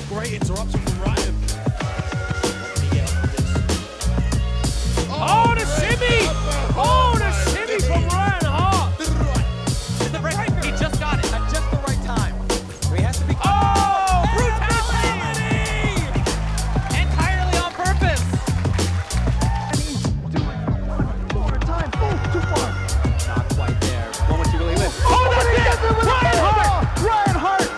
Great interruption from Ryan. Oh, the shimmy! Oh, the shimmy from Ryan Hart! The break, he just got it at just the right time. So he has to be. Oh, brutality! Entirely on purpose. Do it one more time. Oh, too far. Not quite there. Momentarily with. Oh, that's it! Ryan Hart! Ryan Hart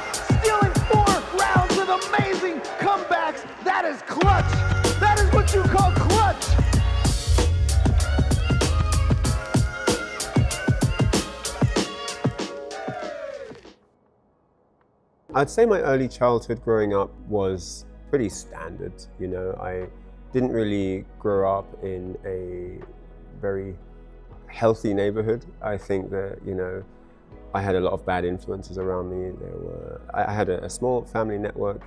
stealing 4 rounds with amazing comebacks. That is clutch. That is what you call clutch. I'd say my early childhood growing up was pretty standard. You know, I didn't really grow up in a very healthy neighborhood. I think that, you know, I had a lot of bad influences around me. I had a small family network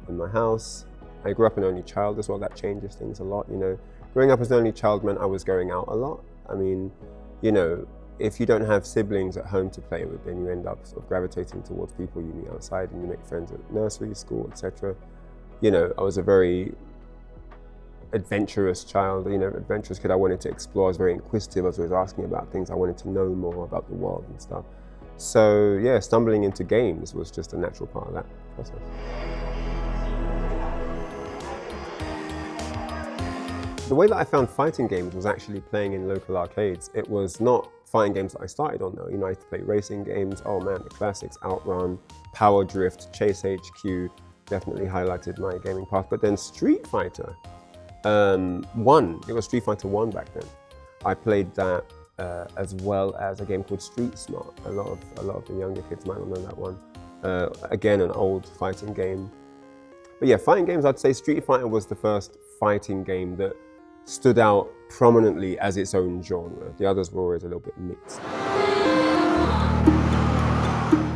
in my house. I grew up an only child as well. That changes things a lot, you know. Growing up as an only child meant I was going out a lot. I mean, you know, if you don't have siblings at home to play with, then you end up sort of gravitating towards people you meet outside and you make friends at nursery, school, etc. You know, I was a very adventurous child, you know, adventurous kid. I wanted to explore. I was very inquisitive. I was always asking about things. I wanted to know more about the world and stuff. So yeah, stumbling into games was just a natural part of that process. The way that I found fighting games was actually playing in local arcades. It was not fighting games that I started on though. You know, I used to play racing games. Oh man, the classics, Outrun, Power Drift, Chase HQ, definitely highlighted my gaming path. But then Street Fighter 1, it was Street Fighter 1 back then. I played that as well as a game called Street Smart. A lot of the younger kids might not know that one. Again, an old fighting game. But yeah, fighting games, I'd say Street Fighter was the first fighting game that stood out prominently as its own genre. The others were always a little bit mixed.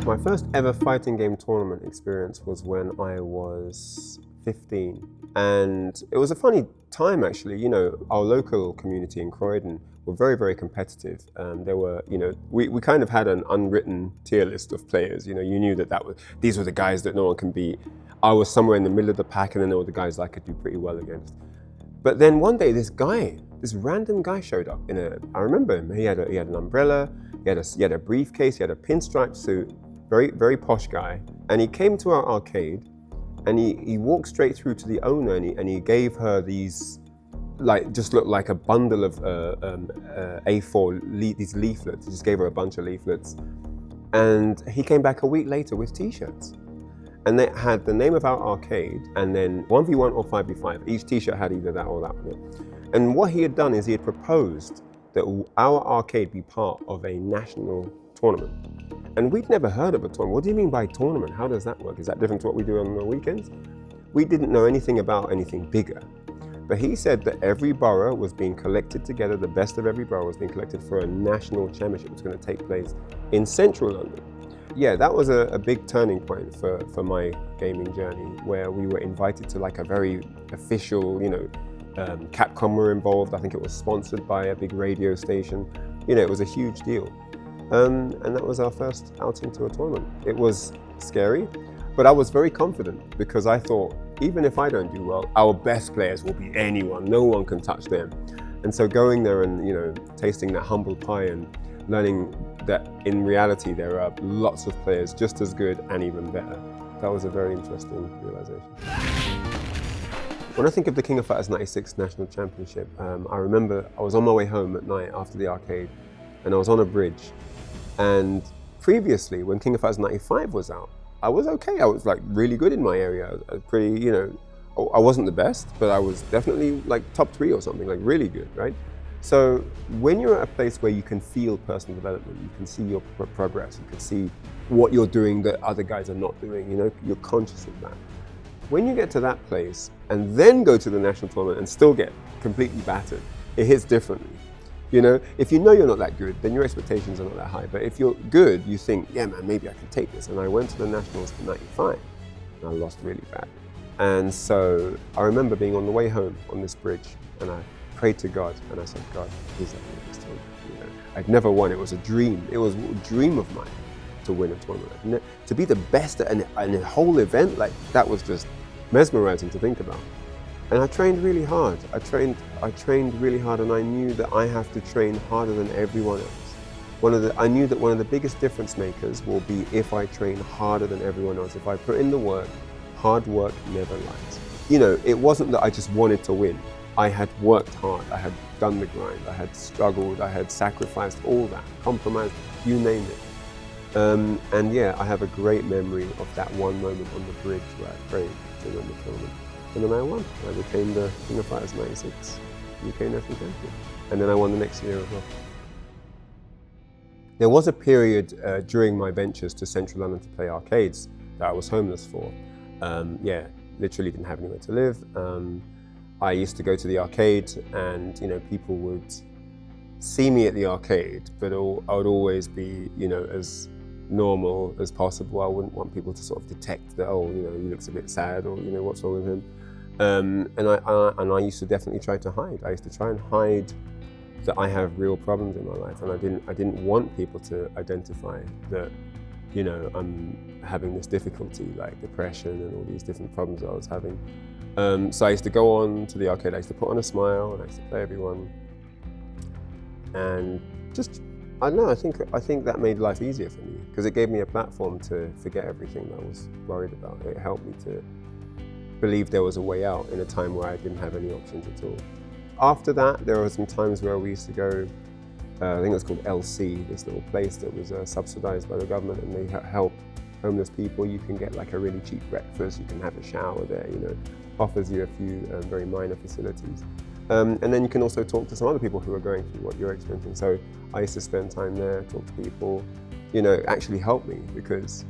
My first ever fighting game tournament experience was when I was 15. And it was a funny time actually. You know, our local community in Croydon were very, very competitive. There were, you know, we kind of had an unwritten tier list of players. You know, you knew that these were the guys that no one can beat. I was somewhere in the middle of the pack and then there were the guys that I could do pretty well against. But then one day this random guy showed up I remember him, he had an umbrella, he had a briefcase, he had a pinstripe suit, very, very posh guy. And he came to our arcade and he walked straight through to the owner and he gave her these, like, just looked like a bundle of A4, these leaflets. He just gave her a bunch of leaflets. And he came back a week later with t-shirts. And they had the name of our arcade and then 1v1 or 5v5. Each t-shirt had either that or that one. And what he had done is he had proposed that our arcade be part of a national tournament. And we'd never heard of a tournament. What do you mean by tournament? How does that work? Is that different to what we do on the weekends? We didn't know anything about anything bigger. But he said that every borough was being collected together, the best of every borough was being collected for a national championship that was going to take place in central London. Yeah, that was a big turning point for my gaming journey, where we were invited to like a very official, you know, Capcom were involved. I think it was sponsored by a big radio station. You know, it was a huge deal. And that was our first outing to a tournament. It was scary, but I was very confident because I thought, even if I don't do well, our best players will beat anyone. No one can touch them. And so going there and, you know, tasting that humble pie and learning that in reality there are lots of players just as good and even better. That was a very interesting realization. When I think of the King of Fighters 96 National Championship, I remember I was on my way home at night after the arcade and I was on a bridge. And previously, when King of Fighters 95 was out, I was okay. I was like really good in my area. Pretty, you know, I wasn't the best, but I was definitely like top 3 or something, like really good, right? So when you're at a place where you can feel personal development, you can see your progress, you can see what you're doing that other guys are not doing, you know, you're conscious of that. When you get to that place and then go to the national tournament and still get completely battered, it hits differently. You know, if you know you're not that good, then your expectations are not that high. But if you're good, you think, yeah, man, maybe I can take this. And I went to the nationals in 95 and I lost really bad. And so I remember being on the way home on this bridge and I prayed to God and I said, God, please let me win this tournament. You know, I'd never won. It was a dream. It was a dream of mine to win a tournament. To be the best in a whole event, like that was just mesmerizing to think about. And I trained really hard. I trained really hard, and I knew that I have to train harder than everyone else. I knew that one of the biggest difference makers will be if I train harder than everyone else. If I put in the work, hard work never lies. You know, it wasn't that I just wanted to win. I had worked hard, I had done the grind, I had struggled, I had sacrificed all that, compromised, you name it. And yeah, I have a great memory of that one moment on the bridge where I prayed to win the tournament. And then I won. I became the King of Fighters 96 UK National Champion. And then I won the next year as well. There was a period during my ventures to Central London to play arcades that I was homeless for. Yeah, literally didn't have anywhere to live. I used to go to the arcade, and you know, people would see me at the arcade, but I would always be, you know, as normal as possible. I wouldn't want people to sort of detect that, oh, you know, he looks a bit sad, or you know, what's wrong with him. And I used to definitely try to hide. I used to try and hide that I have real problems in my life, and I didn't want people to identify that, you know, I'm having this difficulty like depression and all these different problems that I was having. So I used to go on to the arcade, I used to put on a smile, and I used to play everyone. And just, I don't know, I think that made life easier for me, because it gave me a platform to forget everything that I was worried about. It helped me to believe there was a way out in a time where I didn't have any options at all. After that, there were some times where we used to go, I think it was called LC, this little place that was subsidized by the government, and they help homeless people. You can get like a really cheap breakfast, you can have a shower there, you know, offers you a few very minor facilities. And then you can also talk to some other people who are going through what you're experiencing. So I used to spend time there, talk to people, you know, actually help me, because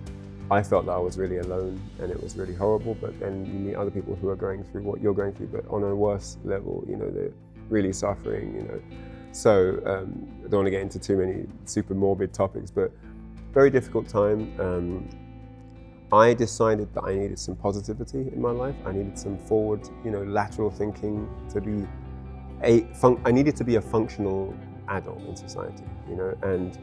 I felt that I was really alone and it was really horrible, but then you meet other people who are going through what you're going through, but on a worse level, you know, they're really suffering, you know. So I don't want to get into too many super morbid topics, but very difficult time. I decided that I needed some positivity in my life. I needed some forward, you know, lateral thinking to be I needed to be a functional adult in society, you know, and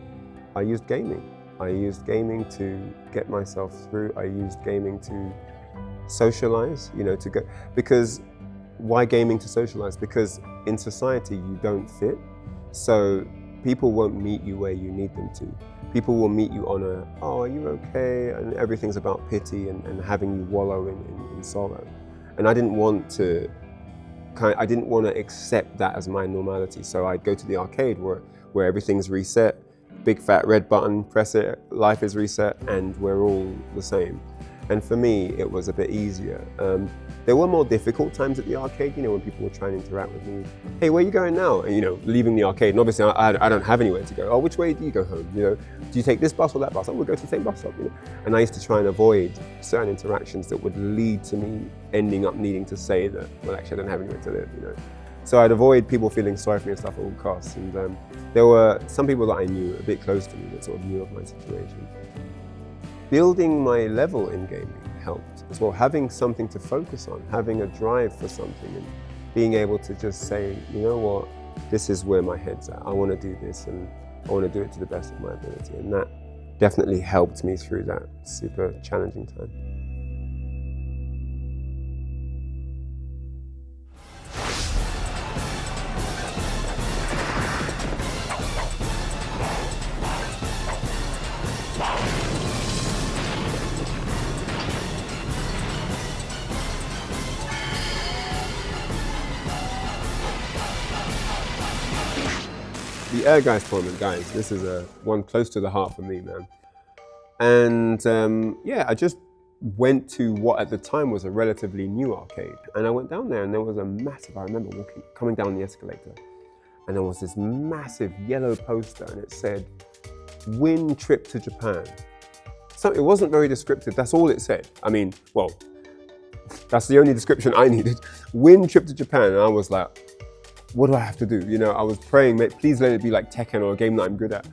I used gaming. I used gaming to get myself through. I used gaming to socialize, you know, to go, because why gaming to socialize? Because in society you don't fit, so people won't meet you where you need them to. People will meet you on a, oh, are you okay? And everything's about pity and having you wallow in sorrow. And I didn't want to accept that as my normality. So I'd go to the arcade where everything's reset, big fat red button, press it, life is reset, and we're all the same. And for me, it was a bit easier. There were more difficult times at the arcade, you know, when people were trying to interact with me. Hey, where are you going now? And, you know, leaving the arcade. And obviously, I don't have anywhere to go. Oh, which way do you go home? You know, do you take this bus or that bus? Oh, we'll go to the same bus stop, you know. And I used to try and avoid certain interactions that would lead to me ending up needing to say that, well, actually, I don't have anywhere to live, you know. So I'd avoid people feeling sorry for me and stuff at all costs. And there were some people that I knew a bit close to me that sort of knew of my situation. Building my level in gaming helped as well, having something to focus on, having a drive for something, and being able to just say, you know what, this is where my head's at. I want to do this, and I want to do it to the best of my ability. And that definitely helped me through that super challenging time. The Air Guys tournament, guys, this is one close to the heart for me, man. And yeah, I just went to what at the time was a relatively new arcade. And I went down there and there was a massive, I remember coming down the escalator, and there was this massive yellow poster and it said, win trip to Japan. So it wasn't very descriptive, that's all it said. I mean, well, that's the only description I needed. Win trip to Japan, and I was like, what do I have to do? You know, I was praying, please let it be like Tekken or a game that I'm good at.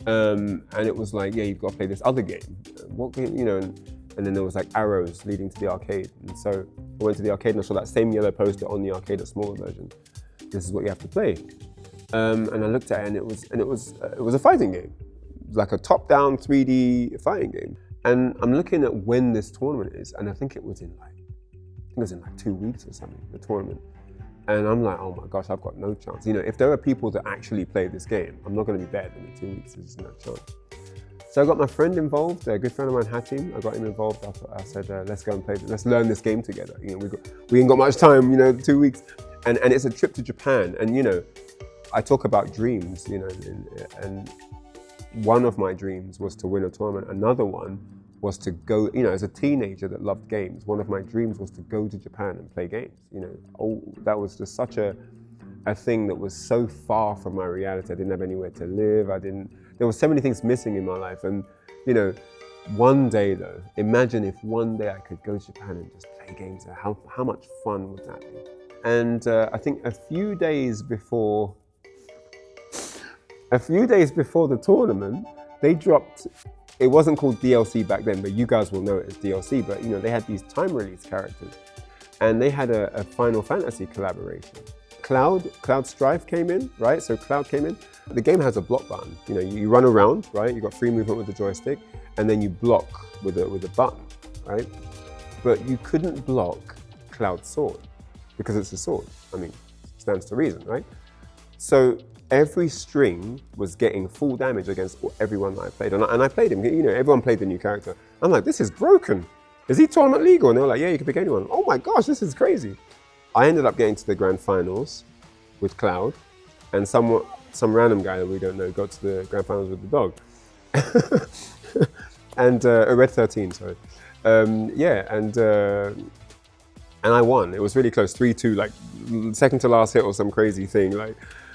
And it was like, yeah, you've got to play this other game. What game, you know, and then there was like arrows leading to the arcade. And so I went to the arcade and I saw that same yellow poster on the arcade, a smaller version. This is what you have to play. And I looked at it and it was a fighting game. It was like a top-down 3D fighting game. And I'm looking at when this tournament is, and I think it was in like it was in like 2 weeks or something, the tournament. And I'm like, oh my gosh, I've got no chance. You know, if there are people that actually play this game, I'm not going to be better than in 2 weeks. There's just no chance. So I got my friend involved, a good friend of mine, Hatim. I got him involved. I said, let's go and play. Let's learn this game together. You know, we ain't got much time. You know, 2 weeks, and it's a trip to Japan. And you know, I talk about dreams. You know, and one of my dreams was to win a tournament. Another one was to go, you know, as a teenager that loved games, one of my dreams was to go to Japan and play games, you know. That was just such a thing that was so far from my reality. I didn't have anywhere to live. There were so many things missing in my life. And, you know, one day though, imagine if one day I could go to Japan and just play games there. How much fun would that be? And I think a few days before the tournament, they dropped, it wasn't called DLC back then, but you guys will know it as DLC, but you know, they had these time release characters and they had a Final Fantasy collaboration. Cloud Strife came in, right? So Cloud came in. The game has a block button. You know, you run around, right? You got free movement with the joystick and then you block with a button, right? But you couldn't block Cloud's sword because it's a sword. I mean, stands to reason, right? So every string was getting full damage against everyone that I played. And I played him, you know, everyone played the new character. I'm like, this is broken. Is he tournament legal? And they were like, yeah, you can pick anyone. Oh my gosh, this is crazy. I ended up getting to the grand finals with Cloud, and some random guy that we don't know got to the grand finals with the dog. And Red 13, sorry. And I won. It was really close, 3-2, like second to last hit or some crazy thing. Like,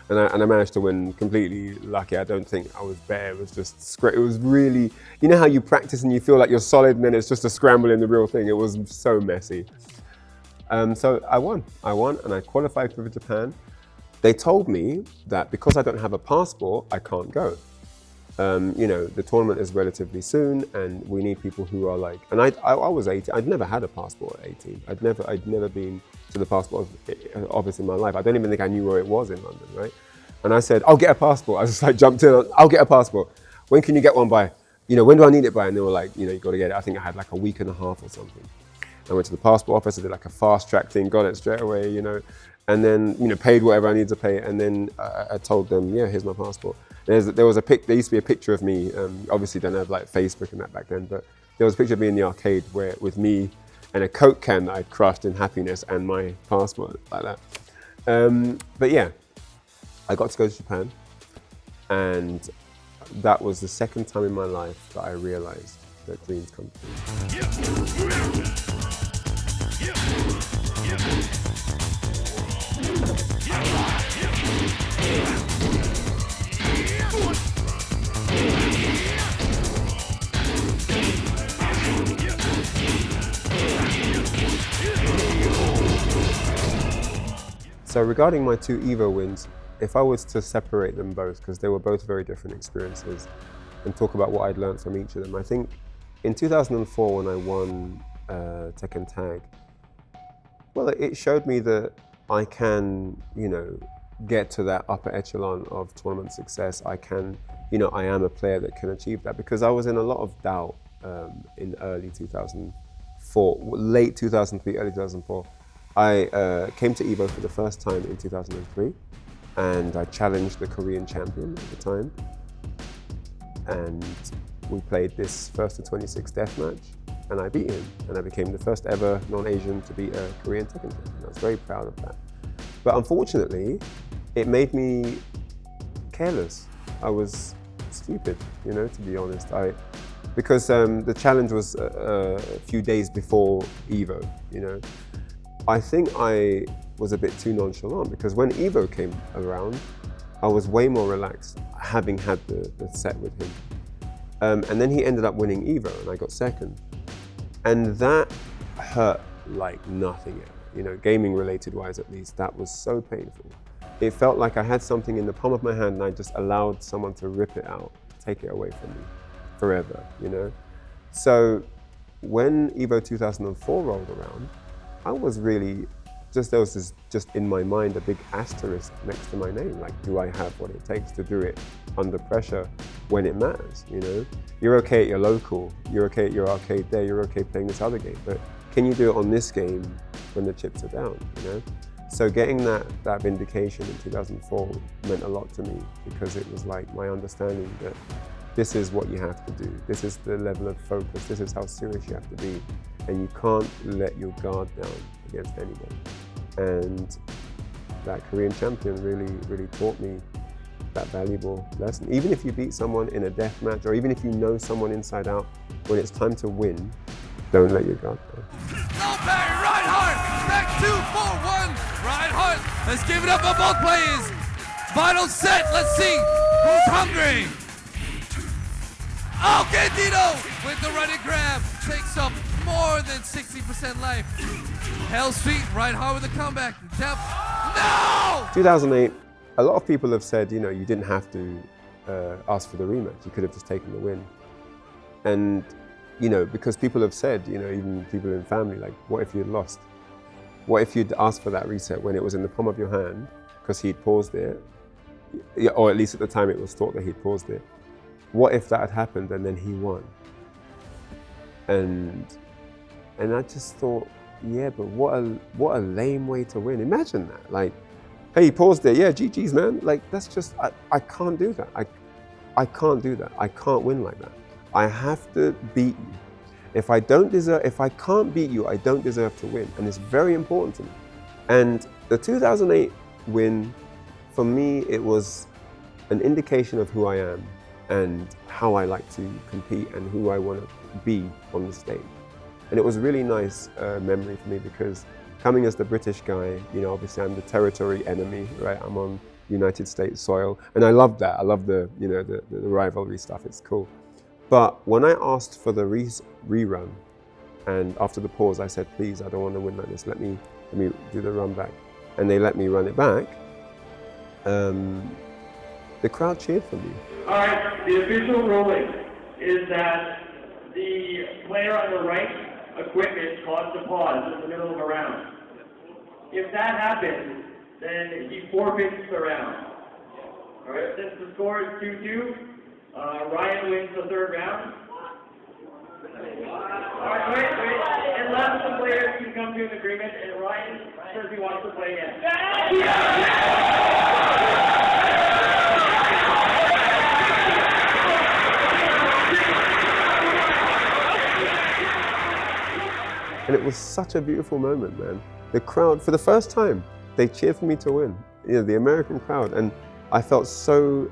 and I managed to win completely lucky. I don't think I was better. It was just, it was really, you know how you practice and you feel like you're solid and then it's just a scramble in the real thing. It was so messy. So I won and I qualified for Japan. They told me that because I don't have a passport, I can't go. You know, the tournament is relatively soon and we need people who are like, and I was 18, I'd never had a passport at 18. I'd never been to the passport office in my life. I don't even think I knew where it was in London, right? And I said, I'll get a passport. I just like jumped in, I'll get a passport. When can you get one by? You know, when do I need it by? And they were like, you know, you got to get it. I think I had like a week and a half or something. I went to the passport office, I did like a fast track thing, got it straight away, you know, and then, you know, paid whatever I needed to pay. And then I told them, yeah, here's my passport. There used to be a picture of me, obviously don't have like Facebook and that back then, but there was a picture of me in the arcade with me and a Coke can that I'd crushed in happiness and my passport like that. But yeah, I got to go to Japan, and that was the second time in my life that I realized that dreams come true. So regarding my 2 EVO wins, if I was to separate them both, because they were both very different experiences, and talk about what I'd learned from each of them, I think in 2004 when I won Tekken Tag, well, it showed me that I can, you know, get to that upper echelon of tournament success. I can, you know, I am a player that can achieve that, because I was in a lot of doubt in early 2004, late 2003, early 2004. I came to EVO for the first time in 2003, and I challenged the Korean champion at the time. And we played this 1st to 26 deathmatch, and I beat him, and I became the first ever non-Asian to beat a Korean Tekken champion. I was very proud of that. But unfortunately, it made me careless. I was stupid, you know, to be honest. Because the challenge was a few days before EVO, you know. I think I was a bit too nonchalant, because when EVO came around, I was way more relaxed, having had the set with him. And then he ended up winning EVO, and I got second. And that hurt like nothing ever, you know, gaming related wise at least. That was so painful. It felt like I had something in the palm of my hand and I just allowed someone to rip it out, take it away from me forever, you know. So when EVO 2004 rolled around, I was really there was this, just in my mind, a big asterisk next to my name. Like, do I have what it takes to do it under pressure when it matters, you know? You're okay at your local, you're okay at your arcade there, you're okay playing this other game, but can you do it on this game when the chips are down, you know? So getting that vindication in 2004 meant a lot to me, because it was like my understanding that this is what you have to do. This is the level of focus. This is how serious you have to be. And you can't let your guard down against anyone. And that Korean champion really taught me that valuable lesson. Even if you beat someone in a death match, or even if you know someone inside out, when it's time to win, don't let your guard down. Reinhardt, back 2-4-1. Reinhardt has given up on both plays. Final set, let's see who's hungry. Oh, Guinness with the running grab takes up more than 60% life. Hell Street, Reinhardt with the comeback. No! 2008, a lot of people have said, you know, you didn't have to ask for the rematch. You could have just taken the win. And, you know, because people have said, you know, even people in family, like, what if you'd lost? What if you'd asked for that reset when it was in the palm of your hand, because he'd paused it, or at least at the time it was thought that he'd paused it. What if that had happened and then he won? And I just thought, yeah, but what a lame way to win. Imagine that, like, hey, he paused it, yeah, GG's, man. Like, that's just, I can't do that. I can't do that. I can't win like that. I have to beat you. If I can't beat you, I don't deserve to win. And it's very important to me. And the 2008 win, for me, it was an indication of who I am and how I like to compete and who I want to be on the stage. And it was a really nice memory for me, because coming as the British guy, you know, obviously I'm the territory enemy, right? I'm on United States soil, and I love that. I love the, you know, the rivalry stuff. It's cool. But when I asked for the rerun, and after the pause, I said, please, I don't want to win like this. Let me do the run back, and they let me run it back. The crowd cheered for me. All right, the official ruling is that the player on the right equipment caused a pause in the middle of a round. If that happens, then he forfeits the round. All right, since the score is 2-2, Ryan wins the third round. All right, wait. Unless the players can come to an agreement and Ryan says he wants to play again. And it was such a beautiful moment, man. The crowd, for the first time, they cheered for me to win. You know, the American crowd, and I felt so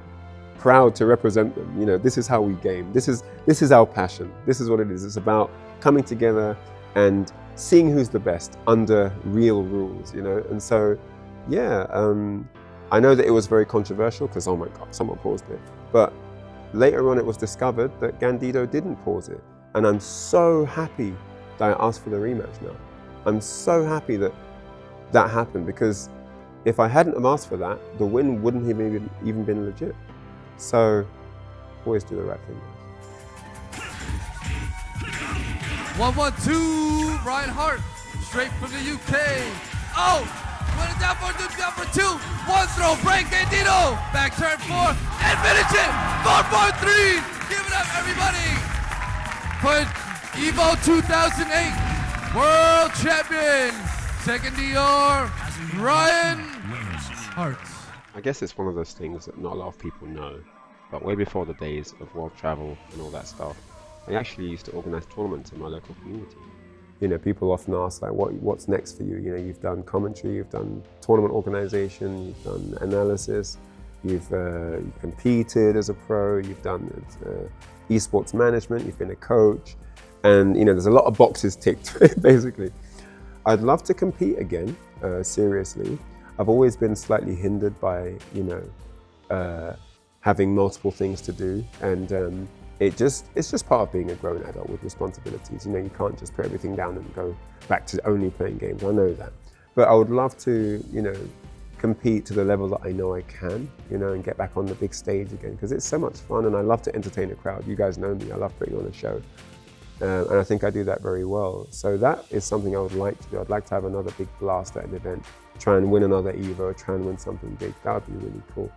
proud to represent them. You know, this is how we game. This is our passion. This is what it is. It's about coming together and seeing who's the best under real rules, you know? And so, yeah, I know that it was very controversial because, oh my God, someone paused it. But later on it was discovered that Guinness didn't pause it. And I'm so happy that I asked for the rematch now. I'm so happy that that happened, because if I hadn't have asked for that, the win wouldn't have even been legit. So, always do the right thing. 1-1-2, Reinhardt, straight from the UK. Oh, went it down for two. One throw, break, Guinness. Back turn 4, and finish it. 4-4-3. Give it up, everybody. For EVO 2008 World Champion, second DR, Ryan Hart. I guess it's one of those things that not a lot of people know, but way before the days of world travel and all that stuff, I actually used to organize tournaments in my local community. You know, people often ask, like, what's next for you? You know, you've done commentary, you've done tournament organization, you've done analysis, you've competed as a pro, you've done esports management, you've been a coach, and, you know, there's a lot of boxes ticked, basically. I'd love to compete again, seriously. I've always been slightly hindered by, you know, having multiple things to do, and it's just part of being a grown adult with responsibilities. You know, you can't just put everything down and go back to only playing games. I know that, but I would love to, you know, compete to the level that I know I can, you know, and get back on the big stage again, because it's so much fun, and I love to entertain a crowd. You guys know me, I love putting on a show. And I think I do that very well. So that is something I would like to do. I'd like to have another big blast at an event, try and win another EVO, try and win something big. That would be really cool.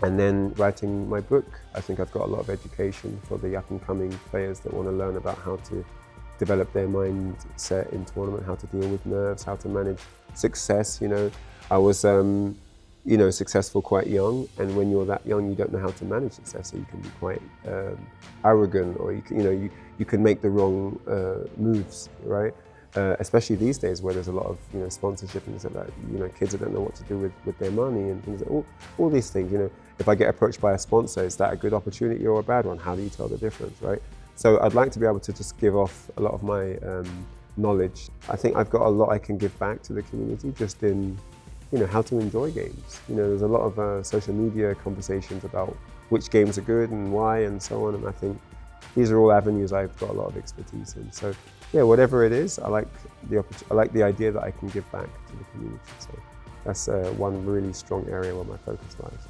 And then writing my book, I think I've got a lot of education for the up and coming players that want to learn about how to develop their mindset in tournament, how to deal with nerves, how to manage success. You know, I was, you know, successful quite young, and when you're that young, you don't know how to manage success, so you can be quite arrogant, or you can make the wrong moves, right? Especially these days, where there's a lot of sponsorship and things like that. You know, kids that don't know what to do with their money and things. All these things. You know, if I get approached by a sponsor, is that a good opportunity or a bad one? How do you tell the difference, right? So I'd like to be able to just give off a lot of my knowledge. I think I've got a lot I can give back to the community, just in how to enjoy games. You know, there's a lot of social media conversations about which games are good and why and so on, and I think these are all avenues I've got a lot of expertise in. So yeah, whatever it is, I like the idea that I can give back to the community. So that's one really strong area where my focus lies.